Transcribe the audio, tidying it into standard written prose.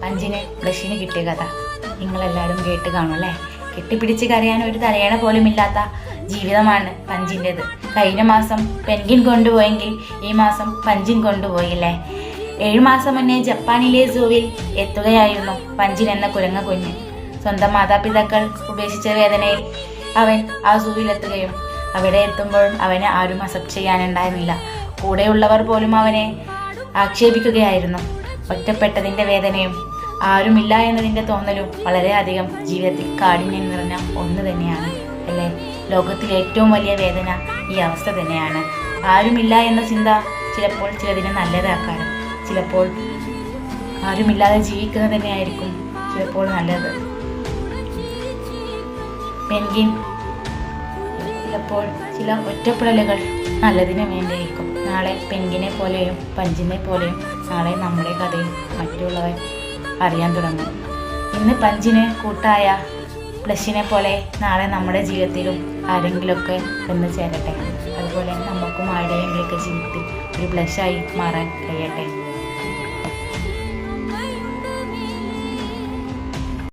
പഞ്ചിന് ബ്ലഷിന് കിട്ടിയ കഥ നിങ്ങളെല്ലാവരും കേട്ട് കാണും അല്ലേ. കെട്ടിപ്പിടിച്ച് കരയാൻ ഒരു തലയണ പോലും ഇല്ലാത്ത ജീവിതമാണ് പഞ്ചിൻ്റെത്. കഴിഞ്ഞ മാസം പെൻഗിൻ കൊണ്ടുപോയെങ്കിൽ ഈ മാസം പഞ്ചിൻ കൊണ്ടുപോയില്ലേ. 7 മാസം മുന്നേ ജപ്പാനിലെ സൂവിൽ എത്തുകയായിരുന്നു പഞ്ചിൻ എന്ന കുരങ്ങ കുഞ്ഞ്. സ്വന്തം മാതാപിതാക്കൾ ഉപേക്ഷിച്ച വേദനയിൽ അവൻ ആ സൂവിലെത്തുകയും അവിടെ എത്തുമ്പോഴും അവനെ ആരും അക്സെപ്റ്റ് ചെയ്യാനുണ്ടായിരുന്നില്ല. കൂടെയുള്ളവർ പോലും അവനെ ആക്ഷേപിക്കുകയായിരുന്നു. ഒറ്റപ്പെട്ടതിൻ്റെ വേദനയും ആരുമില്ല എന്നതിൻ്റെ തോന്നലും വളരെയധികം ജീവിതത്തിൽ കാഠിന്യം നിറഞ്ഞ ഒന്ന് തന്നെയാണ് അല്ലേ. ലോകത്തിലെ ഏറ്റവും വലിയ വേദന ഈ അവസ്ഥ തന്നെയാണ്. ആരുമില്ല എന്ന ചിന്ത ചിലപ്പോൾ ചിലതിനെ നല്ലതാക്കാനും ചിലപ്പോൾ ആരുമില്ലാതെ ജീവിക്കുന്നത് തന്നെയായിരിക്കും ചിലപ്പോൾ നല്ലത്. പെൻഗിൻ ചിലപ്പോൾ ചില ഒറ്റപ്പെടലുകൾ നല്ലതിന് വേണ്ടിയിരിക്കും. നാളെ പെൻഗിനെ പോലെയും പഞ്ചിനെ പോലെയും നാളെ നമ്മുടെ കഥയും മറ്റുള്ളവർ അറിയാൻ തുടങ്ങും. ഇന്ന് പഞ്ചിന് കൂട്ടായ ബ്ലഷിനെ പോലെ നാളെ നമ്മുടെ ജീവിതത്തിലും ആരെങ്കിലുമൊക്കെ വന്ന് ചേരട്ടെ. അതുപോലെ നമുക്കും ആരുടെയെങ്കിലൊക്കെ ജീവിതത്തിൽ ഒരു ബ്ലഷായി മാറാൻ കഴിയട്ടെ.